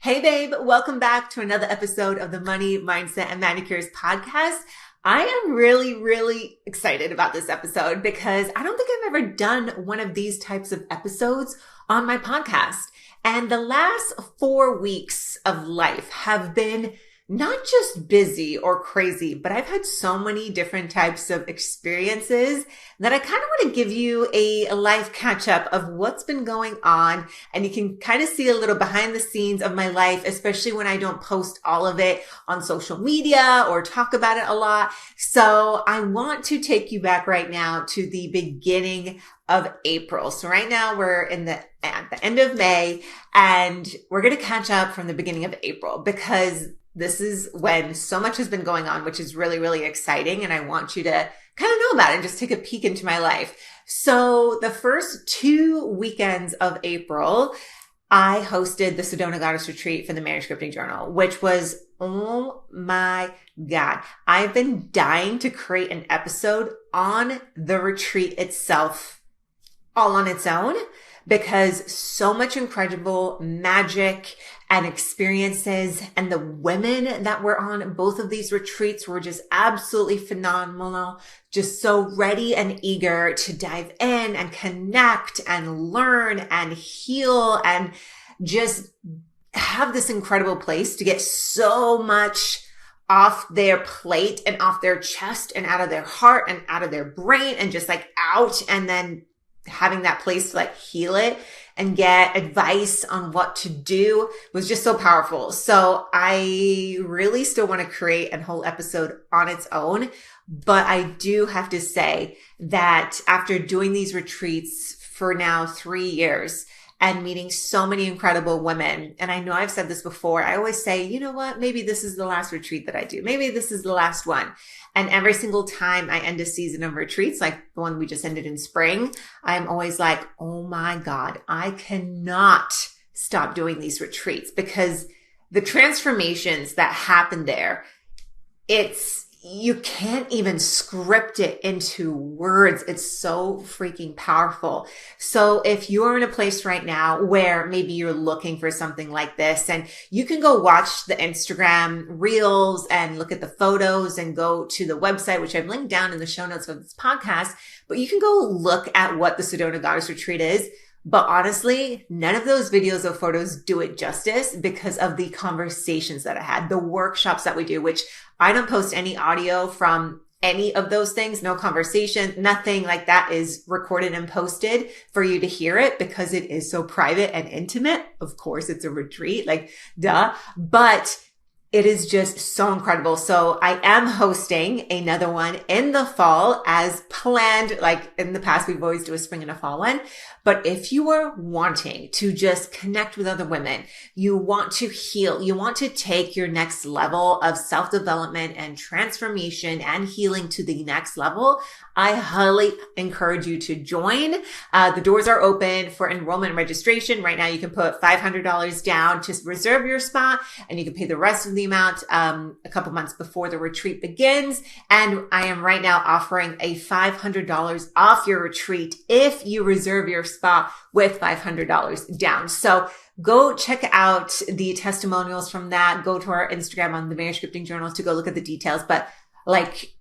Hey babe, welcome back to another episode of the Money, Mindset, and Manicures podcast. I am really excited about this episode because I don't think I've ever done one of these types of episodes on my podcast. And the last 4 weeks of life have been not just busy or crazy, but I've had so many different types of experiences that I kind of want to give you a life catch up of what's been going on. And you can kind of see a little behind the scenes of my life, especially when I don't post all of it on social media or talk about it a lot. So I want to take you back right now to the beginning of April. So right now we're at the end of May, and we're going to catch up from the beginning of April because this is when so much has been going on, which is really exciting. And I want you to kind of know about it and just take a peek into my life. So the first 2 weekends of April, I hosted the Sedona Goddess Retreat for the Maniscripting Journal, which was, oh my God, I've been dying to create an episode on the retreat itself, all on its own, because so much incredible magic and experiences, and the women that were on both of these retreats were just absolutely phenomenal, just so ready and eager to dive in and connect and learn and heal and just have this incredible place to get so much off their plate and off their chest and out of their heart and out of their brain and just like out, and then having that place to like heal it and get advice on what to do was just so powerful. So I really still want to create a whole episode on its own. But I do have to say that after doing these retreats for now 3 years and meeting so many incredible women, and I know I've said this before, I always say, you know what, maybe this is the last retreat that I do. Maybe this is the last one. And every single time I end a season of retreats, like the one we just ended in spring, I'm always like, oh my God, I cannot stop doing these retreats because the transformations that happen there, you can't even script it into words. It's so freaking powerful. So if you're in a place right now where maybe you're looking for something like this, and you can go watch the Instagram reels and look at the photos and go to the website, which I've linked down in the show notes of this podcast, but you can go look at what the Sedona Goddess Retreat is. But honestly, none of those videos or photos do it justice because of the conversations that I had, the workshops that we do, which I don't post any audio from any of those things, no conversation, nothing like that is recorded and posted for you to hear it because it is so private and intimate. Of course, it's a retreat, like duh, but it is just so incredible. So I am hosting another one in the fall as planned. Like in the past, we've always do a spring and a fall one. But if you are wanting to just connect with other women, you want to heal, you want to take your next level of self-development and transformation and healing to the next level, I highly encourage you to join. The doors are open for enrollment and registration. Right now, you can put $500 down to reserve your spot, and you can pay the rest of the amount a couple months before the retreat begins. And I am right now offering a $500 off your retreat if you reserve your spot with $500 down. So go check out the testimonials from that. Go to our Instagram on the Maniscripting Journal to go look at the details. But like,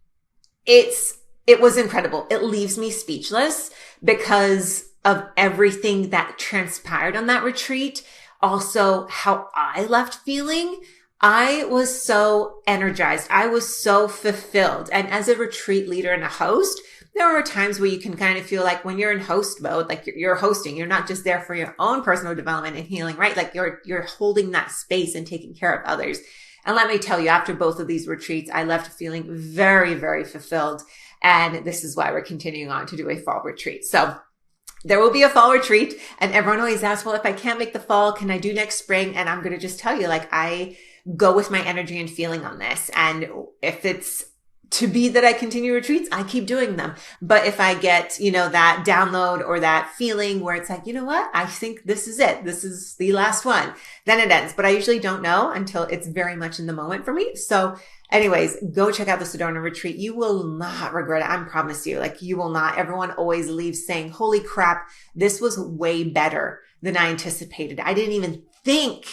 it was incredible. It leaves me speechless because of everything that transpired on that retreat. Also, how I left feeling. I was so energized. I was so fulfilled. And as a retreat leader and a host, there are times where you can kind of feel like when you're in host mode, like you're hosting, you're not just there for your own personal development and healing, right? Like you're holding that space and taking care of others. And let me tell you, after both of these retreats, I left feeling very fulfilled. And this is why we're continuing on to do a fall retreat. So there will be a fall retreat, and everyone always asks, well, if I can't make the fall, can I do next spring? And I'm going to just tell you, like, I go with my energy and feeling on this. And if it's to be that I continue retreats, I keep doing them. But if I get, that download or that feeling where it's like, you know what? I think this is it. This is the last one. Then it ends. But I usually don't know until it's very much in the moment for me. So anyways, go check out the Sedona retreat. You will not regret it. I promise you, like you will not. Everyone always leaves saying, holy crap, this was way better than I anticipated. I didn't even think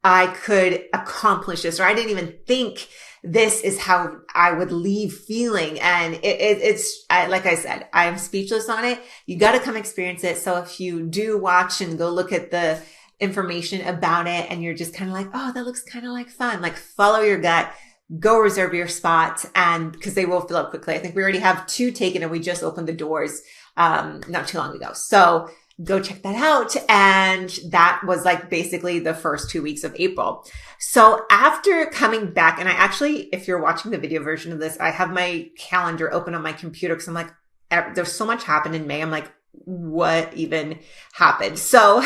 I could accomplish this, or I didn't even think this is how I would leave feeling. And like I said, I'm speechless on it. You got to come experience it. So if you do watch and go look at the information about it and you're just kind of like, oh, that looks kind of like fun, like follow your gut, go reserve your spot, and because they will fill up quickly. I think we already have 2 taken and we just opened the doors not too long ago. So go check that out. And that was like basically the first 2 weeks of April. So after coming back, and I actually, if you're watching the video version of this, I have my calendar open on my computer because I'm like, there's so much happened in May. I'm like, what even happened? So,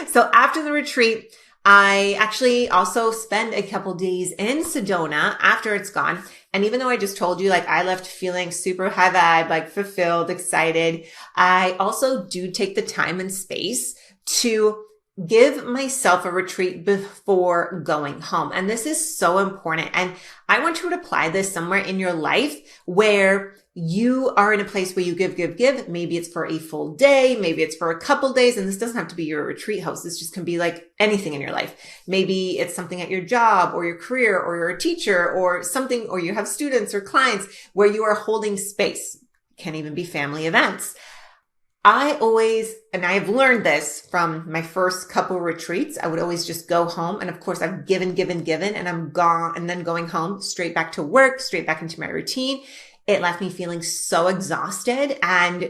so after the retreat, I actually also spend a couple days in Sedona after it's gone. And even though I just told you, like, I left feeling super high vibe, like fulfilled, excited, I also do take the time and space to give myself a retreat before going home. And this is so important. And I want you to apply this somewhere in your life where you are in a place where you give. Maybe it's for a full day. Maybe it's for a couple days. And this doesn't have to be your retreat house. This just can be like anything in your life. Maybe it's something at your job or your career, or you're a teacher or something, or you have students or clients where you are holding space. Can even be family events. I always, and I've learned this from my first couple retreats, I would always just go home. And of course I've given, and I'm gone, and then going home straight back to work, straight back into my routine. It left me feeling so exhausted and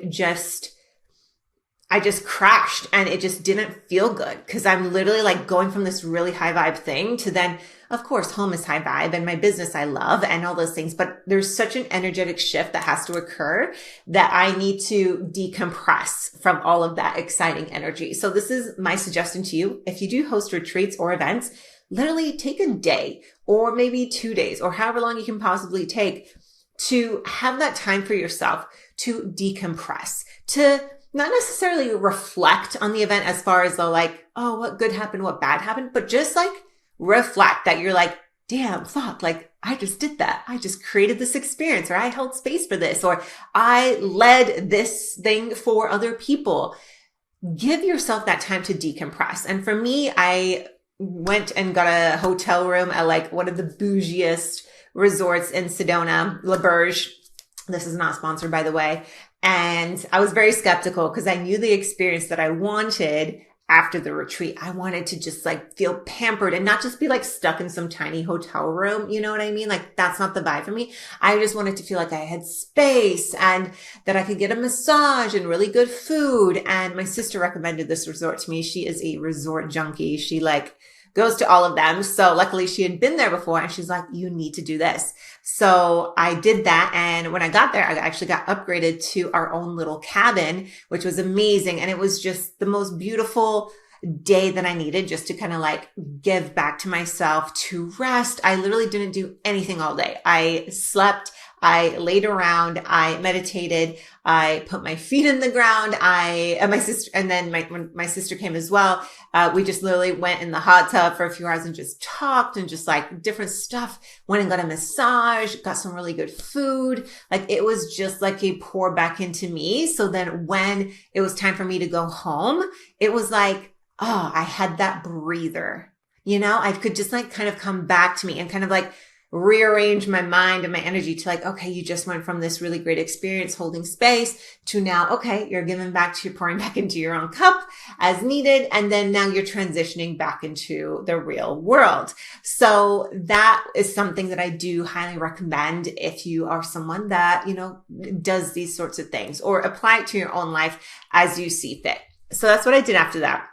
I just crashed, and it just didn't feel good because I'm literally like going from this really high vibe thing to then, of course, home is high vibe and my business I love and all those things. But there's such an energetic shift that has to occur that I need to decompress from all of that exciting energy. So this is my suggestion to you. If you do host retreats or events, literally take a day or maybe 2 days or however long you can possibly take to have that time for yourself to decompress, to not necessarily reflect on the event as far as the like, oh, what good happened, what bad happened, but just like reflect that you're like, damn, fuck, like I just did that. I just created this experience, or I held space for this, or I led this thing for other people. Give yourself that time to decompress. And for me, I went and got a hotel room at like one of the bougiest resorts in Sedona, La Berge. This is not sponsored, by the way. And I was very skeptical because I knew the experience that I wanted after the retreat. I wanted to just like feel pampered and not just be like stuck in some tiny hotel room. You know what I mean? Like that's not the vibe for me. I just wanted to feel like I had space and that I could get a massage and really good food. And my sister recommended this resort to me. She is a resort junkie. She like goes to all of them. So luckily she had been there before and she's like, you need to do this. So I did that. And when I got there, I actually got upgraded to our own little cabin, which was amazing. And it was just the most beautiful day that I needed just to kind of like give back to myself, to rest. I literally didn't do anything all day. I slept. I laid around, I meditated, I put my feet in the ground, and my sister, and then when my sister came as well, we just literally went in the hot tub for a few hours and just talked and just like different stuff, went and got a massage, got some really good food. Like it was just like a pour back into me. So then when it was time for me to go home, it was like, oh, I had that breather, you know, I could just like kind of come back to me and kind of like rearrange my mind and my energy to like, okay, you just went from this really great experience holding space to now, okay, you're giving back to, you're pouring back into your own cup as needed. And then now you're transitioning back into the real world. So that is something that I do highly recommend if you are someone that, you know, does these sorts of things, or apply it to your own life as you see fit. So that's what I did after that.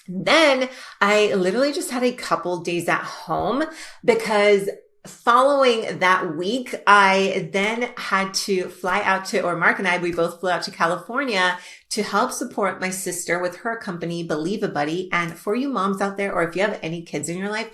Then I literally just had a couple days at home because following that week, I then had to fly out to, or Mark and I, we both flew out to California to help support my sister with her company, Believe a Buddy. And for you moms out there, or if you have any kids in your life,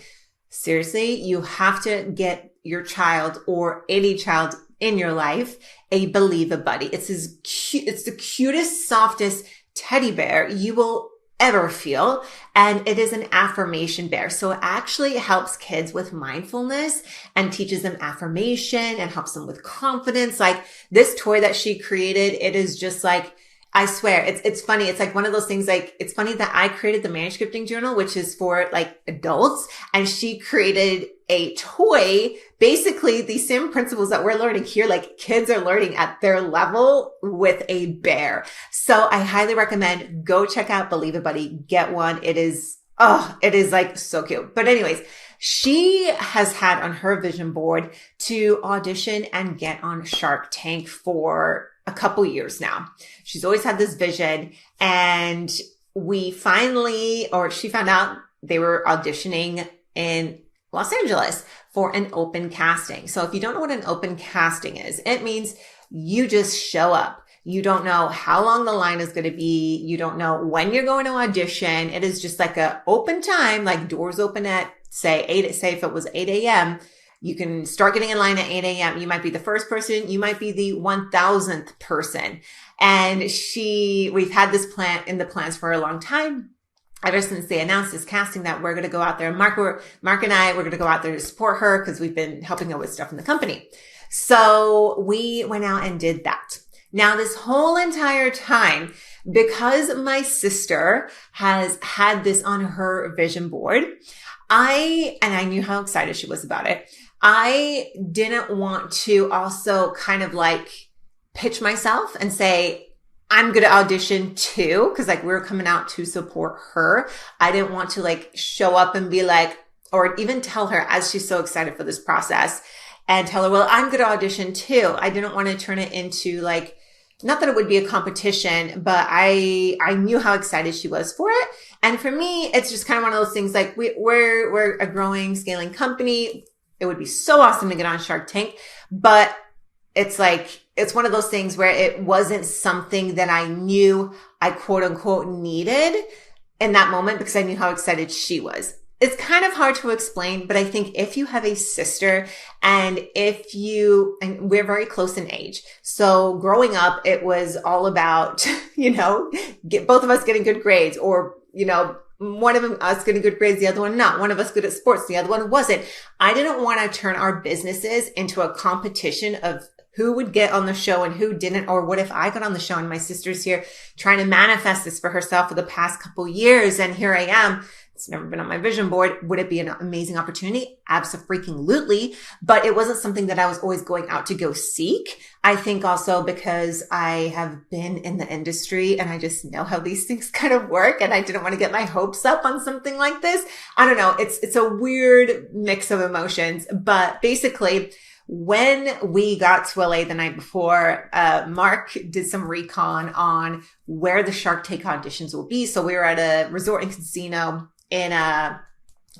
seriously, you have to get your child or any child in your life a Believe a Buddy. It's as cute, it's the cutest, softest teddy bear you will ever feel. And it is an affirmation bear. So it actually helps kids with mindfulness and teaches them affirmation and helps them with confidence. Like this toy that she created, it is just like, I swear, it's funny. It's like one of those things, like, it's funny that I created the Maniscripting journal, which is for like adults, and she created a toy, basically the same principles that we're learning here, like kids are learning at their level with a bear. So I highly recommend go check out Believe It Buddy, get one. It is like so cute. But anyways, she has had on her vision board to audition and get on Shark Tank for a couple years now. She's always had this vision, and she found out they were auditioning in Los Angeles for an open casting. So if you don't know what an open casting is, it means you just show up. You don't know how long the line is going to be. You don't know when you're going to audition. It is just like a open time, like doors open at say if it was 8 a.m., you can start getting in line at 8 a.m. You might be the first person. You might be the 1000th person. And we've had this plan in the plans for a long time. Ever since they announced this casting that we're going to go out there. Mark and I, we're going to go out there to support her because we've been helping her with stuff in the company. So we went out and did that. Now, this whole entire time, because my sister has had this on her vision board, I knew how excited she was about it. I didn't want to also kind of like pitch myself and say, I'm going to audition too, because like we're coming out to support her. I didn't want to like show up and be like, or even tell her as she's so excited for this process and tell her, well, I'm going to audition too. I didn't want to turn it into like, not that it would be a competition, but I knew how excited she was for it. And for me, it's just kind of one of those things like we're a growing, scaling company. It would be so awesome to get on Shark Tank, but it's like, it's one of those things where it wasn't something that I knew I quote unquote needed in that moment because I knew how excited she was. It's kind of hard to explain, but I think if you have a sister and we're very close in age. So growing up, it was all about, both of us getting good grades or, one of us getting good grades, the other one not. One of us good at sports, the other one wasn't. I didn't want to turn our businesses into a competition of who would get on the show and who didn't, or what if I got on the show and my sister's here trying to manifest this for herself for the past couple years. And here I am. It's never been on my vision board. Would it be an amazing opportunity? Absolutely. But it wasn't something that I was always going out to go seek. I think also because I have been in the industry and I just know how these things kind of work. And I didn't want to get my hopes up on something like this. I don't know. It's a weird mix of emotions, but basically, when we got to LA the night before, Mark did some recon on where the Shark Tank auditions will be. So we were at a resort and casino in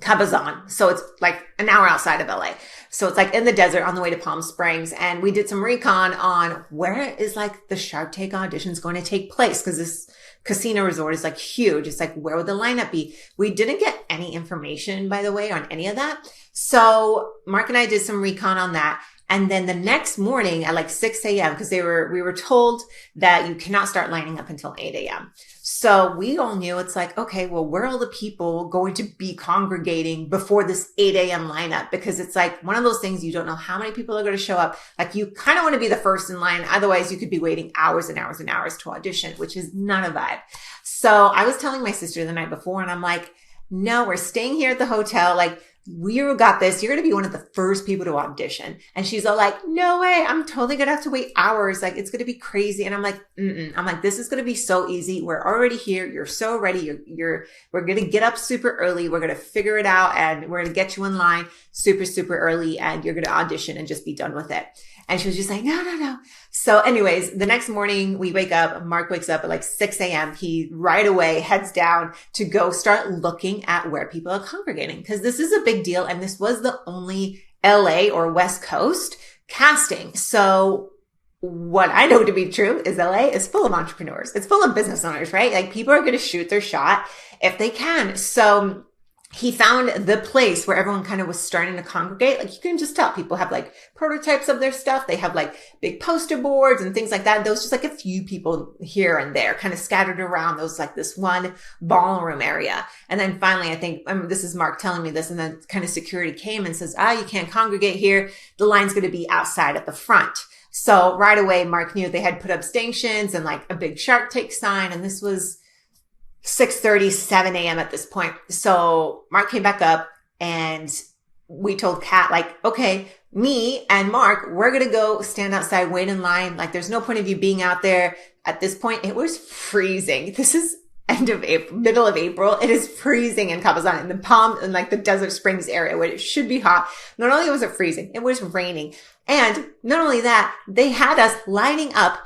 Cabazon. So it's like an hour outside of LA. So it's like in the desert on the way to Palm Springs. And we did some recon on where is like the Shark Tank auditions going to take place. Cause this casino resort is like huge. It's like, where would the lineup be? We didn't get any information, by the way, on any of that. So Mark and I did some recon on that. And then the next morning at like 6 a.m., because we were told that you cannot start lining up until 8 a.m. So we all knew it's like, okay, well, where are all the people going to be congregating before this 8 a.m. lineup? Because it's like one of those things you don't know how many people are going to show up. Like you kind of want to be the first in line. Otherwise you could be waiting hours and hours and hours to audition, which is not a vibe. So I was telling my sister the night before and I'm like, no, we're staying here at the hotel. Like, we got this. You're going to be one of the first people to audition. And she's all like, no way. I'm totally going to have to wait hours. Like, it's going to be crazy. And I'm like, I'm like, this is going to be so easy. We're already here. You're so ready. We're going to get up super early. We're going to figure it out and we're going to get you in line super, super early and you're going to audition and just be done with it. And she was just like, no. So anyways, the next morning we wake up, Mark wakes up at like 6 a.m. He right away heads down to go start looking at where people are congregating because this is a big deal. And this was the only LA or West Coast casting. So what I know to be true is LA is full of entrepreneurs. It's full of business owners, right? Like people are going to shoot their shot if they can. So he found the place where everyone kind of was starting to congregate. Like you can just tell people have like prototypes of their stuff. They have like big poster boards and things like that. There was just like a few people here and there kind of scattered around. There was like this one ballroom area. And then finally, I think, this is Mark telling me this, and then kind of security came and says, you can't congregate here. The line's going to be outside at the front. So right away, Mark knew they had put up stations and like a big Shark Tank sign. And this was 6:30, 7 a.m. at this point. So Mark came back up and we told Kat, like, okay, me and Mark, we're going to go stand outside, wait in line. Like there's no point of you being out there. At this point, it was freezing. This is end of April, middle of April. It is freezing in Cabazon, in the Palm, in like the Desert Springs area where it should be hot. Not only was it freezing, it was raining. And not only that, they had us lining up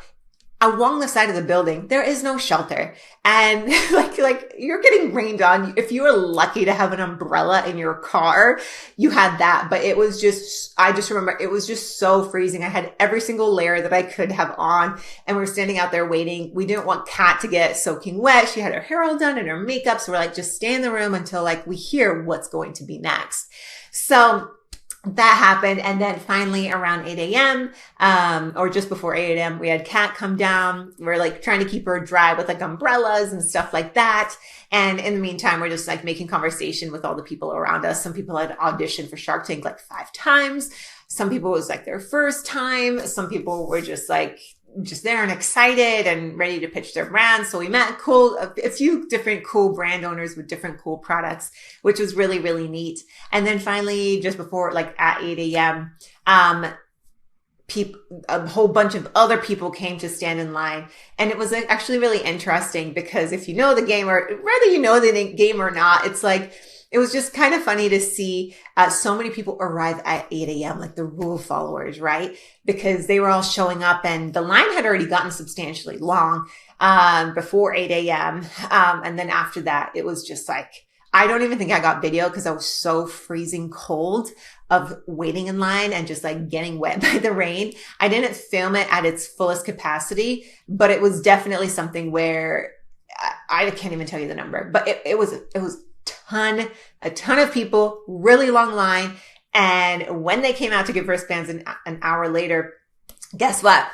along the side of the building. There is no shelter. And like you're getting rained on. If you were lucky to have an umbrella in your car, you had that. But it was just, I just remember it was just so freezing. I had every single layer that I could have on, and we were standing out there waiting. We didn't want Kat to get soaking wet. She had her hair all done and her makeup. So we're like, just stay in the room until like we hear what's going to be next. So that happened. And then finally around 8 a.m., or just before 8 a.m., we had Kat come down. We're like trying to keep her dry with like umbrellas and stuff like that. And in the meantime, we're just like making conversation with all the people around us. Some people had auditioned for Shark Tank like 5 times. Some people it was like their first time. Some people were just there and excited and ready to pitch their brand. So we met a few different cool brand owners with different cool products, which was really, really neat. And then finally, just before like at 8 a.m., a whole bunch of other people came to stand in line. And it was actually really interesting because if you know the game, or whether you know the game or not, it's like, it was just kind of funny to see so many people arrive at 8 a.m., like the rule followers, right? Because they were all showing up and the line had already gotten substantially long before 8 a.m. And then after that, it was just like, I don't even think I got video because I was so freezing cold of waiting in line and just like getting wet by the rain. I didn't film it at its fullest capacity, but it was definitely something where I can't even tell you the number, but it was a ton of people, really long line. And when they came out to give wristbands an hour later, guess what?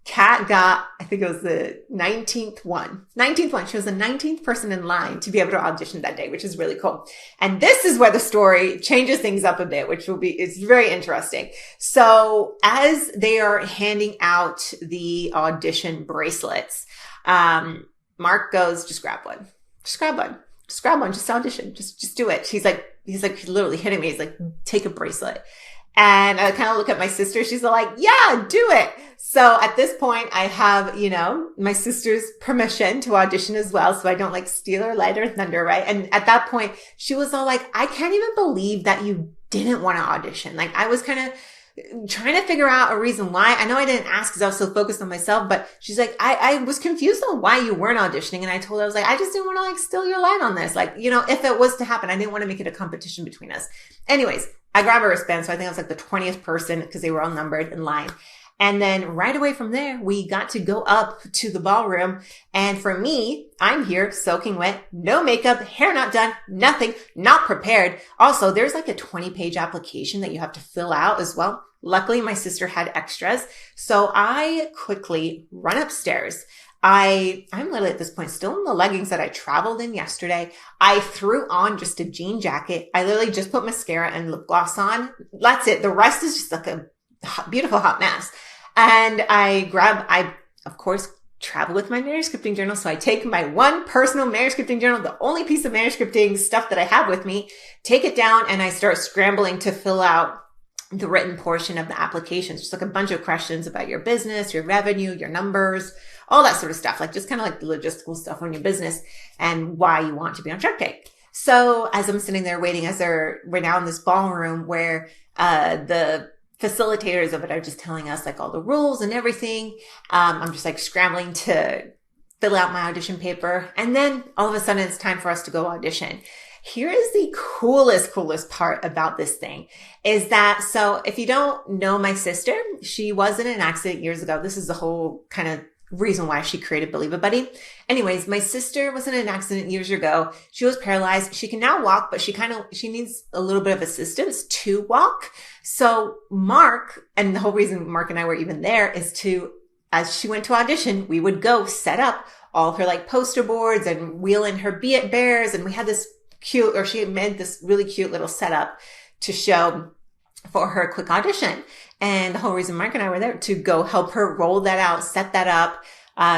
Kat got, I think it was the 19th one. She was the 19th person in line to be able to audition that day, which is really cool. And this is where the story changes things up a bit, it's very interesting. So as they are handing out the audition bracelets, Mark goes, just grab one. Just audition. Just do it. He's literally hitting me. He's like, take a bracelet. And I kind of look at my sister. She's like, yeah, do it. So at this point, I have, my sister's permission to audition as well. So I don't like steal her light or thunder, right? And at that point, she was all like, I can't even believe that you didn't want to audition. Like I was kind of trying to figure out a reason why. I know I didn't ask because I was so focused on myself, but she's like, I was confused on why you weren't auditioning. And I told her, I was like, I just didn't want to like steal your light on this. Like, if it was to happen, I didn't want to make it a competition between us. Anyways, I grabbed a wristband. So I think I was like the 20th person because they were all numbered in line. And then right away from there, we got to go up to the ballroom. And for me, I'm here soaking wet, no makeup, hair not done, nothing, not prepared. Also, there's like a 20-page application that you have to fill out as well. Luckily, my sister had extras. So I quickly run upstairs. I'm literally at this point still in the leggings that I traveled in yesterday. I threw on just a jean jacket. I literally just put mascara and lip gloss on. That's it. The rest is just like a beautiful hot mess. And I of course travel with my Maniscripting journal. So I take my one personal Maniscripting journal, the only piece of Maniscripting stuff that I have with me, take it down, and I start scrambling to fill out the written portion of the application. Just like a bunch of questions about your business, your revenue, your numbers, all that sort of stuff. Like just kind of like the logistical stuff on your business and why you want to be on Shark Tank. So as I'm sitting there waiting, we're now in this ballroom where, the facilitators of it are just telling us like all the rules and everything. I'm just like scrambling to fill out my audition paper. And then all of a sudden it's time for us to go audition. Here is the coolest part about this thing is that, so if you don't know my sister, she was in an accident years ago. This is the whole kind of reason why she created Believe a Buddy. Anyways, my sister was in an accident years ago. She was paralyzed. She can now walk, but she needs a little bit of assistance to walk. So Mark, and the whole reason Mark and I were even there is as she went to audition, we would go set up all her like poster boards and wheel in her bears. And we had she had made this really cute little setup to show for her quick audition. And the whole reason Mark and I were there to go help her roll that out, set that up,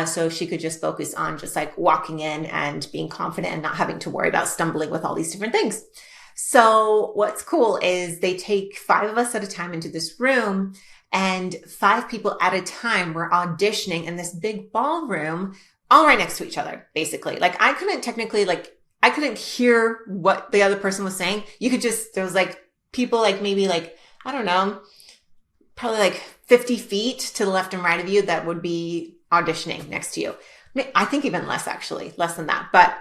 so she could just focus on just like walking in and being confident and not having to worry about stumbling with all these different things. So what's cool is they take 5 of us at a time into this room, and 5 people at a time were auditioning in this big ballroom, all right next to each other, basically. Like I couldn't hear what the other person was saying. There was like people like maybe like, I don't know, probably like 50 feet to the left and right of you that would be auditioning next to you. I think even less actually, less than that. But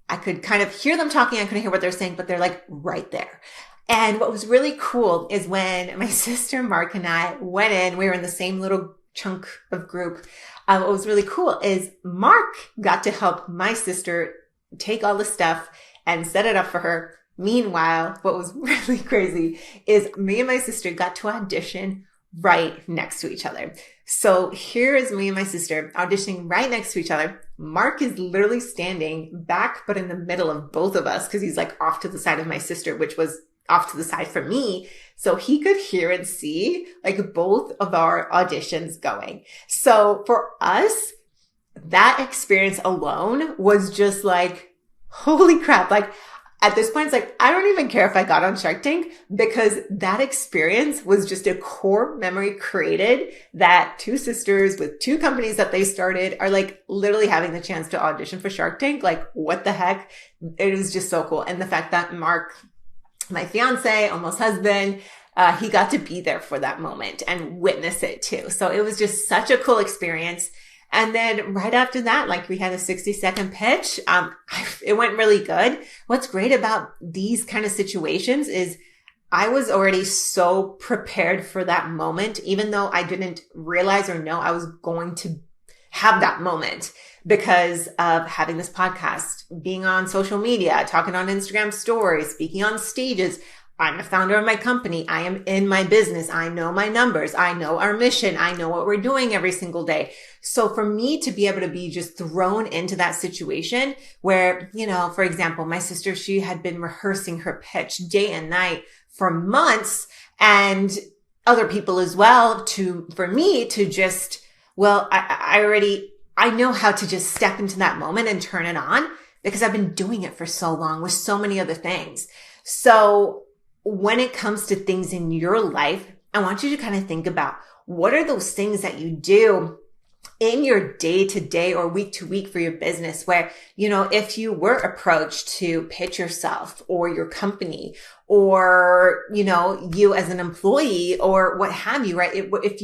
I could kind of hear them talking. I couldn't hear what they're saying, but they're like right there. And what was really cool is when my sister Mark and I went in, we were in the same little chunk of group. What was really cool is Mark got to help my sister take all the stuff and set it up for her. Meanwhile, what was really crazy is me and my sister got to audition right next to each other. So here is me and my sister auditioning right next to each other. Mark is literally standing back, but in the middle of both of us because he's like off to the side of my sister, which was off to the side for me. So he could hear and see like both of our auditions going. So for us, that experience alone was just like, holy crap. Like at this point, it's like, I don't even care if I got on Shark Tank because that experience was just a core memory created that 2 sisters with 2 companies that they started are like literally having the chance to audition for Shark Tank. Like what the heck? It was just so cool. And the fact that Mark, my fiance, almost husband, he got to be there for that moment and witness it too. So it was just such a cool experience. And then right after that, like we had a 60-second pitch. It went really good. What's great about these kind of situations is I was already so prepared for that moment, even though I didn't realize or know I was going to have that moment because of having this podcast, being on social media, talking on Instagram stories, speaking on stages. I'm a founder of my company. I am in my business. I know my numbers. I know our mission. I know what we're doing every single day. So for me to be able to be just thrown into that situation where, for example, my sister, she had been rehearsing her pitch day and night for months, and other people as well, for me to just, I know how to just step into that moment and turn it on because I've been doing it for so long with so many other things. So when it comes to things in your life, I want you to kind of think about what are those things that you do in your day to day or week to week for your business where, if you were approached to pitch yourself or your company or, you as an employee or what have you, right? If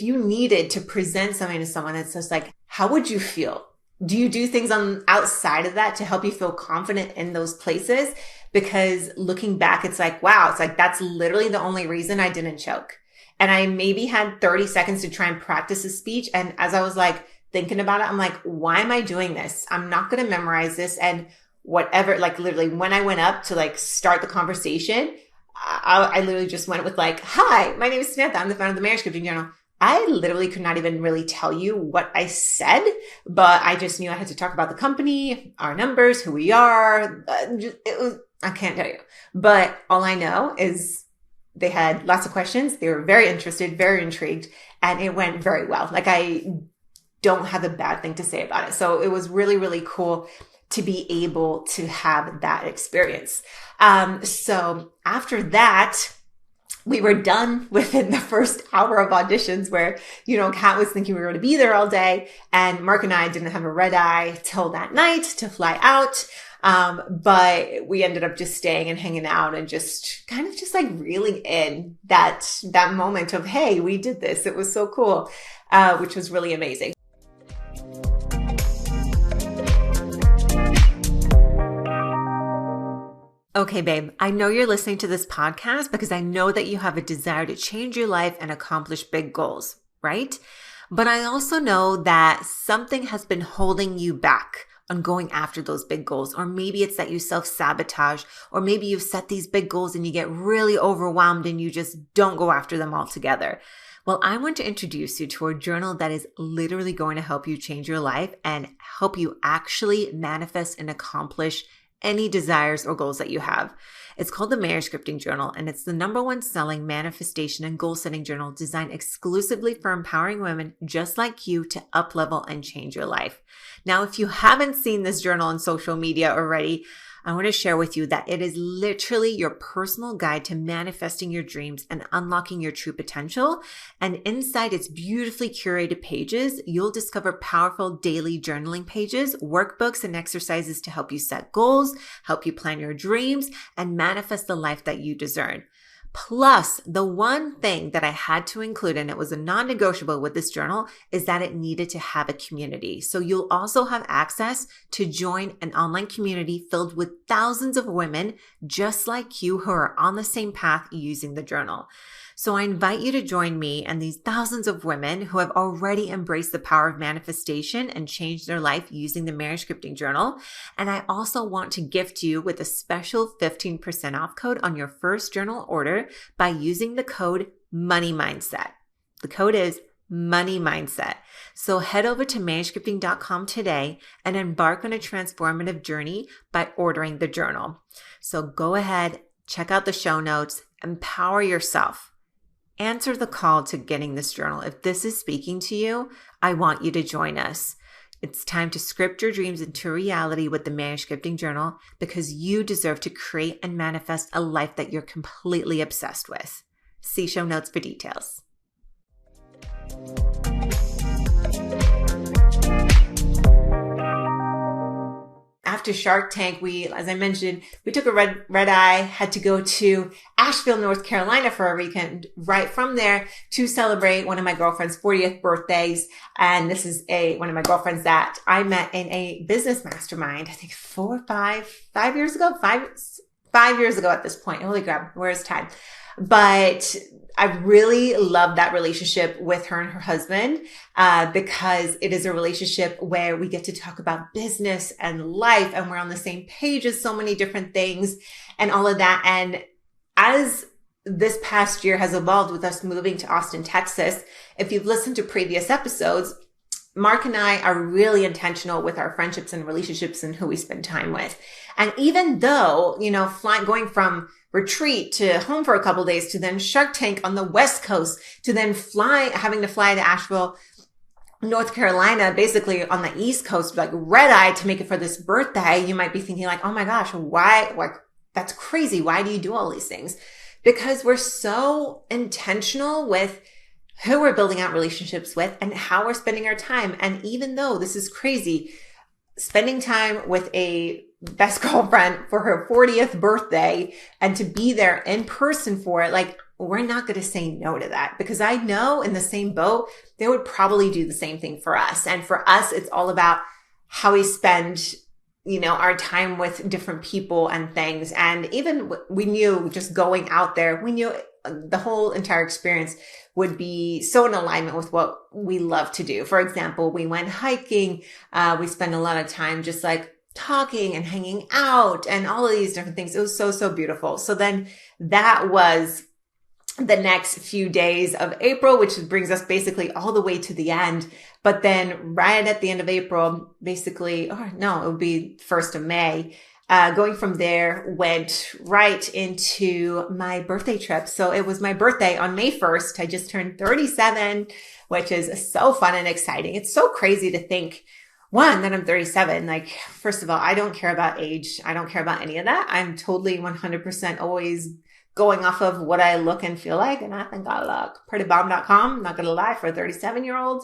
you needed to present something to someone, it's just like, how would you feel? Do you do things outside of that to help you feel confident in those places? Because looking back, it's like, wow, it's like, that's literally the only reason I didn't choke. And I maybe had 30 seconds to try and practice a speech. And as I was like thinking about it, I'm like, why am I doing this? I'm not going to memorize this. And whatever, like literally when I went up to like start the conversation, I literally just went with like, hi, my name is Samantha. I'm the founder of the Maniscripting Journal. I literally could not even really tell you what I said, but I just knew I had to talk about the company, our numbers, who we are. I can't tell you, but all I know is they had lots of questions. They were very interested, very intrigued, and it went very well. Like I don't have a bad thing to say about it. So it was really, really cool to be able to have that experience. So after that, we were done within the first hour of auditions where, Kat was thinking we were going to be there all day, and Mark and I didn't have a red eye till that night to fly out. But we ended up just staying and hanging out and just kind of just like reeling in that moment of, hey, we did this. It was so cool, which was really amazing. Okay, babe, I know you're listening to this podcast because I know that you have a desire to change your life and accomplish big goals, right? But I also know that something has been holding you back on going after those big goals. Or maybe it's that you self-sabotage, or maybe you've set these big goals and you get really overwhelmed and you just don't go after them altogether. Well, I want to introduce you to a journal that is literally going to help you change your life and help you actually manifest and accomplish any desires or goals that you have. It's called the Maniscripting Journal, and it's the #1 selling manifestation and goal setting journal designed exclusively for empowering women just like you to up-level and change your life. Now, if you haven't seen this journal on social media already, I want to share with you that it is literally your personal guide to manifesting your dreams and unlocking your true potential. And inside its beautifully curated pages, you'll discover powerful daily journaling pages, workbooks, and exercises to help you set goals, help you plan your dreams, and manifest the life that you deserve. Plus, the one thing that I had to include, and it was a non-negotiable with this journal, is that it needed to have a community. So you'll also have access to join an online community filled with thousands of women just like you who are on the same path using the journal. So I invite you to join me and these thousands of women who have already embraced the power of manifestation and changed their life using the Maniscripting Journal. And I also want to gift you with a special 15% off code on your first journal order by using the code Money Mindset. The code is Money Mindset. So head over to maniscripting.com today and embark on a transformative journey by ordering the journal. So go ahead, check out the show notes, empower yourself. Answer the call to getting this journal. If this is speaking to you, I want you to join us. It's time to script your dreams into reality with the Maniscripting Journal because you deserve to create and manifest a life that you're completely obsessed with. See show notes for details. After Shark Tank, as I mentioned, we took a red eye, had to go to Asheville, North Carolina for a weekend right from there to celebrate one of my girlfriend's 40th birthdays. And this is one of my girlfriends that I met in a business mastermind, I think 5 years ago, 5 years ago at this point. Holy crap, where's time? But I really love that relationship with her and her husband because it is a relationship where we get to talk about business and life, and we're on the same page as so many different things and all of that. And as this past year has evolved with us moving to Austin, Texas, if you've listened to previous episodes, Mark and I are really intentional with our friendships and relationships and who we spend time with. And even though, going from retreat to home for a couple of days to then Shark Tank on the West Coast to then having to fly to Asheville, North Carolina, basically on the East Coast, like red eye to make it for this birthday, you might be thinking like, oh my gosh, why? Like, that's crazy. Why do you do all these things? Because we're so intentional with who we're building out relationships with and how we're spending our time. And even though this is crazy, spending time with a best girlfriend for her 40th birthday and to be there in person for it, like, we're not going to say no to that because I know in the same boat, they would probably do the same thing for us. And for us, it's all about how we spend, our time with different people and things. And even we knew just going out there, we knew the whole entire experience would be so in alignment with what we love to do. For example, we went hiking. We spent a lot of time just like talking and hanging out and all of these different things. It was so, so beautiful. So then that was the next few days of April, which brings us basically all the way to the end. But then right at the end of April, basically, it would be 1st of May. Going from there went right into my birthday trip. So it was my birthday on May 1st. I just turned 37, which is so fun and exciting. It's so crazy to think, one, that I'm 37. Like, first of all, I don't care about age. I don't care about any of that. I'm totally 100% always going off of what I look and feel like. And I think I look pretty bomb.com. Not going to lie, for a 37-year-old,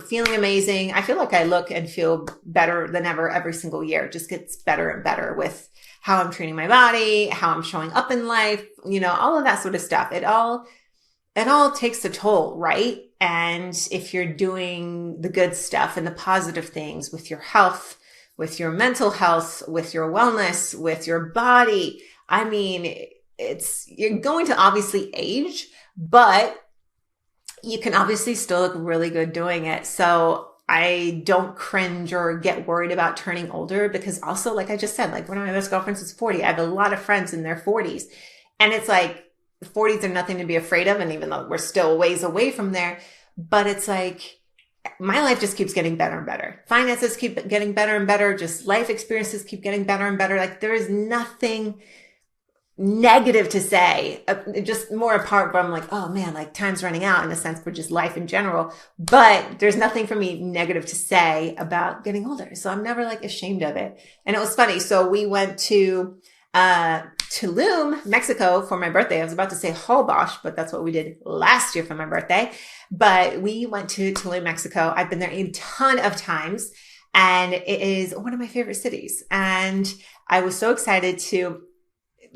feeling amazing. I feel like I look and feel better than ever every single year. It just gets better and better with how I'm treating my body, how I'm showing up in life, all of that sort of stuff. It all takes a toll, right? And if you're doing the good stuff and the positive things with your health, with your mental health, with your wellness, with your body, I mean, you're going to obviously age, but you can obviously still look really good doing it. So I don't cringe or get worried about turning older, because also, like I just said, like one of my best girlfriends is 40. I have a lot of friends in their 40s, and it's like 40s are nothing to be afraid of. And even though we're still ways away from there, but it's like my life just keeps getting better and better. Finances keep getting better and better. Just life experiences keep getting better and better. Like there is nothing negative to say, just more apart from like, oh man, like time's running out in a sense for just life in general. But there's nothing for me negative to say about getting older. So I'm never like ashamed of it. And it was funny. So we went to Tulum, Mexico for my birthday. I was about to say Holbox, but that's what we did last year for my birthday. But we went to Tulum, Mexico. I've been there a ton of times, and it is one of my favorite cities. And I was so excited to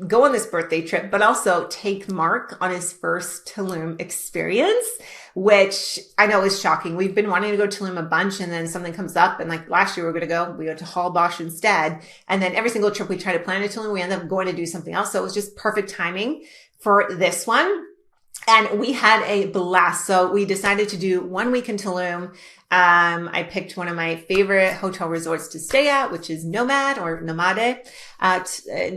go on this birthday trip, but also take Mark on his first Tulum experience, which I know is shocking. We've been wanting to go to Tulum a bunch, and then something comes up, and like last year we go to Holbox instead. And then every single trip we try to plan to Tulum, we end up going to do something else. So it was just perfect timing for this one. And we had a blast. So we decided to do 1 week in Tulum. I picked one of my favorite hotel resorts to stay at, which is Nomade or Nomade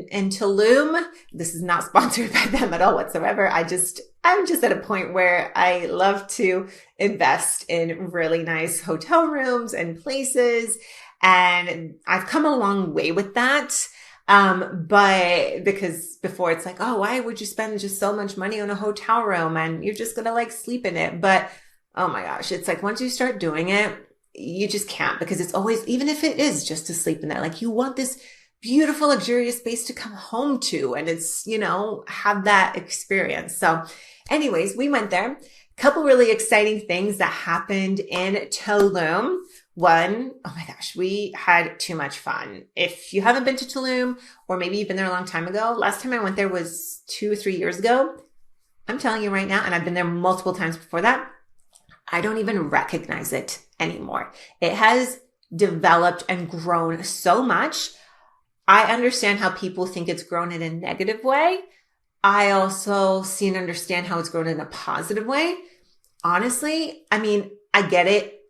in Tulum. This is not sponsored by them at all whatsoever. I'm just at a point where I love to invest in really nice hotel rooms and places. And I've come a long way with that. But because before it's like, oh, why would you spend just so much money on a hotel room and you're just going to like sleep in it? But oh my gosh, it's like once you start doing it, you just can't, because it's always, even if it is just to sleep in there, like you want this beautiful, luxurious space to come home to, and it's, have that experience. So anyways, we went there. Couple really exciting things that happened in Tulum. One, oh my gosh, we had too much fun. If you haven't been to Tulum, or maybe you've been there a long time ago, last time I went there was 2 or 3 years ago. I'm telling you right now, and I've been there multiple times before that, I don't even recognize it anymore. It has developed and grown so much. I understand how people think it's grown in a negative way. I also see and understand how it's grown in a positive way. Honestly, I mean, I get it.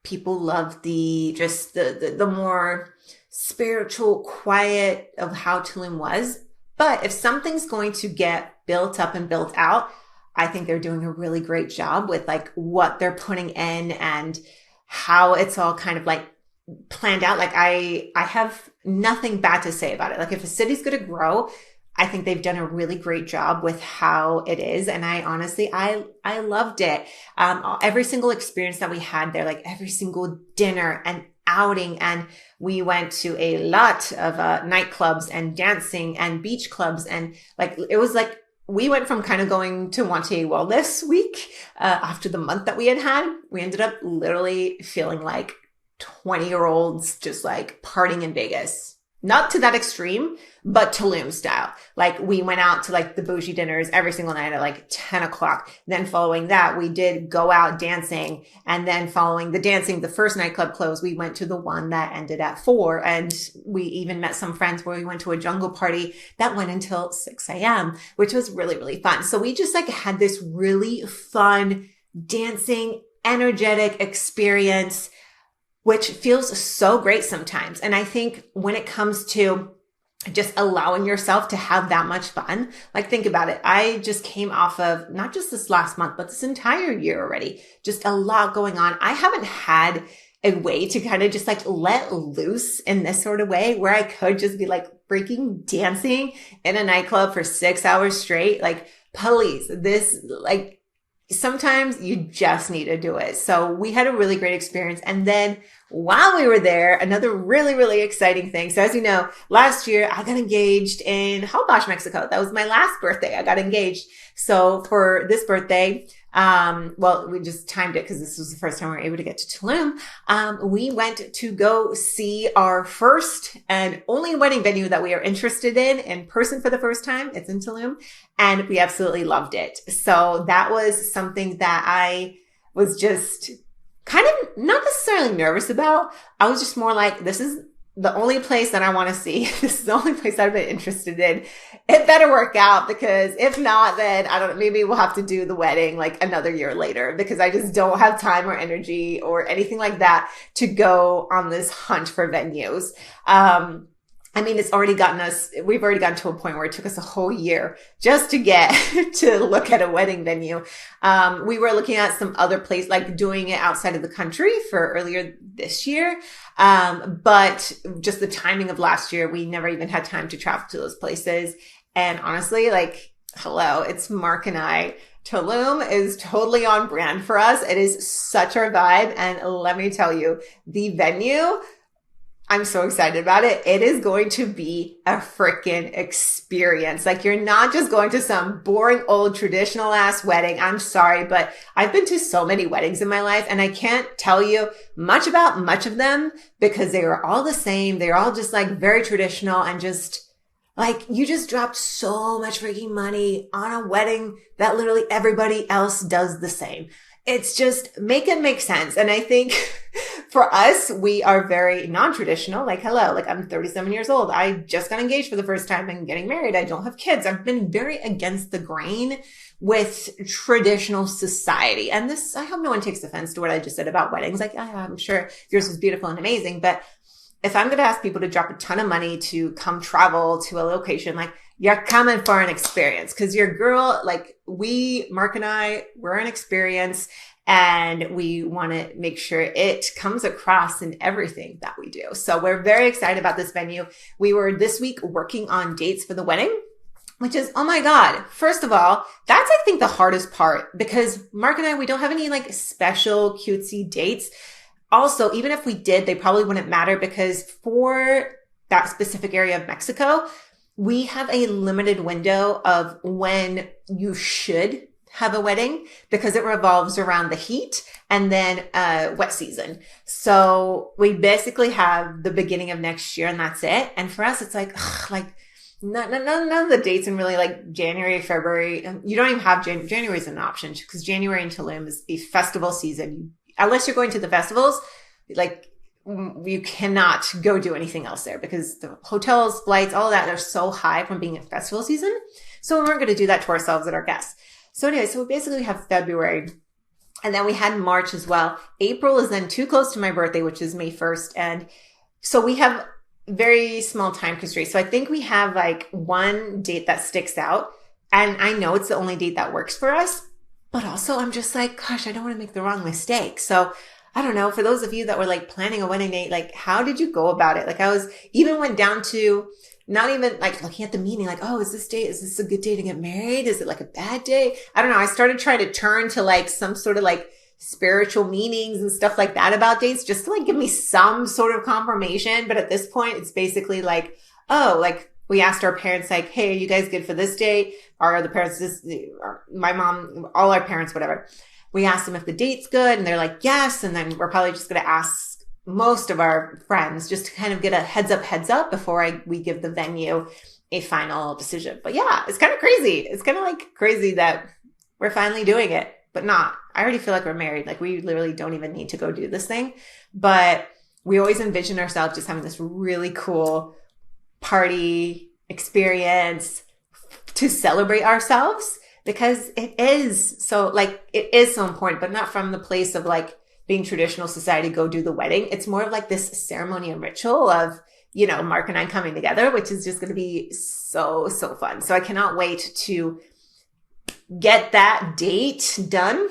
People love the more spiritual quiet of how Tulum was. But if something's going to get built up and built out, I think they're doing a really great job with like what they're putting in and how it's all kind of like planned out. Like I have nothing bad to say about it. Like if a city's going to grow, I think they've done a really great job with how it is. And I honestly, I loved it. Every single experience that we had there, like every single dinner and outing. And we went to a lot of nightclubs and dancing and beach clubs. And like, it was like, we went from kind of going to want a wellness week after the month that we had. We ended up literally feeling like 20-year-olds just like partying in Vegas. Not to that extreme, but Tulum style. Like we went out to like the bougie dinners every single night at like 10 o'clock. Then following that, we did go out dancing. And then following the dancing, the first nightclub closed, we went to the one that ended at 4. And we even met some friends where we went to a jungle party that went until 6 a.m., which was really, really fun. So we just like had this really fun dancing, energetic experience, which feels so great sometimes. And I think when it comes to just allowing yourself to have that much fun, like think about it. I just came off of not just this last month, but this entire year already, just a lot going on. I haven't had a way to kind of just like let loose in this sort of way where I could just be like freaking dancing in a nightclub for 6 hours straight. Like, please, this like, sometimes you just need to do it. So we had a really great experience. And then while we were there, another really, really exciting thing. So as you know, last year I got engaged in Holbox, Mexico. That was my last birthday. I got engaged. So for this birthday, well, we just timed it because this was the first time we were able to get to Tulum. We went to go see our first and only wedding venue that we are interested in person for the first time. It's in Tulum, and we absolutely loved it. So that was something that I was just kind of not necessarily nervous about. I was just more like, this is the only place that I want to see, this is the only place I've been interested in. It better work out, because if not, then I don't know, maybe we'll have to do the wedding like another year later, because I just don't have time or energy or anything like that to go on this hunt for venues. I mean, we've already gotten to a point where it took us a whole year just to get to look at a wedding venue. We were looking at some other place, like doing it outside of the country for earlier this year. But just the timing of last year, we never even had time to travel to those places. And honestly, like, hello, it's Mark and I. Tulum is totally on brand for us. It is such our vibe. And let me tell you, the venue, I'm so excited about it. It is going to be a freaking experience. Like, you're not just going to some boring old traditional ass wedding. I'm sorry, but I've been to so many weddings in my life, and I can't tell you much about much of them because they were all the same. They're all just like very traditional, and just like, you just dropped so much freaking money on a wedding that literally everybody else does the same. It's just make it make sense. And I think for us, we are very non-traditional. Like, hello, like, I'm 37 years old. I just got engaged for the first time and getting married. I don't have kids. I've been very against the grain with traditional society. And this, I hope no one takes offense to what I just said about weddings. Like, I'm sure yours was beautiful and amazing. But if I'm going to ask people to drop a ton of money to come travel to a location, like, you're coming for an experience, because your girl, like, Mark and I, we're an experience, and we want to make sure it comes across in everything that we do. So we're very excited about this venue. We were this week working on dates for the wedding, which is, oh my God. First of all, that's, I think, the hardest part, because Mark and I, we don't have any like special cutesy dates. Also, even if we did, they probably wouldn't matter, because for that specific area of Mexico, we have a limited window of when you should have a wedding, because it revolves around the heat and then wet season. So we basically have the beginning of next year, and that's it. And for us, it's like, none of the dates in really like January, February. You don't even have January is an option, because January in Tulum is a festival season. Unless you're going to the festivals, like, you cannot go do anything else there, because the hotels, flights, all of that, they're so high from being in festival season. So we weren't going to do that to ourselves and our guests. So anyway, so we basically have February, and then we had March as well. April is then too close to my birthday, which is May 1st. And so we have very small time constraints. So I think we have like one date that sticks out, and I know it's the only date that works for us, but also I'm just like, gosh, I don't want to make the wrong mistake. So I don't know, for those of you that were like planning a wedding date, like, how did you go about it? Like, went down to not even like looking at the meaning, like, oh, is this a good day to get married? Is it like a bad day? I don't know. I started trying to turn to like some sort of like spiritual meanings and stuff like that about dates, just to like give me some sort of confirmation. But at this point, it's basically like, oh, like, we asked our parents, like, hey, are you guys good for this date? Or the parents, my mom, all our parents, whatever. We asked them if the date's good, and they're like, yes. And then we're probably just going to ask most of our friends just to kind of get a heads up before we give the venue a final decision. But yeah, it's kind of crazy. It's kind of like crazy that we're finally doing it, but not. I already feel like we're married. Like, we literally don't even need to go do this thing. But we always envision ourselves just having this really cool party experience to celebrate ourselves, because it is so important, but not from the place of like being traditional society, go do the wedding. It's more of like this ceremony and ritual of, you know, Mark and I coming together, which is just going to be so, so fun. So I cannot wait to get that date done.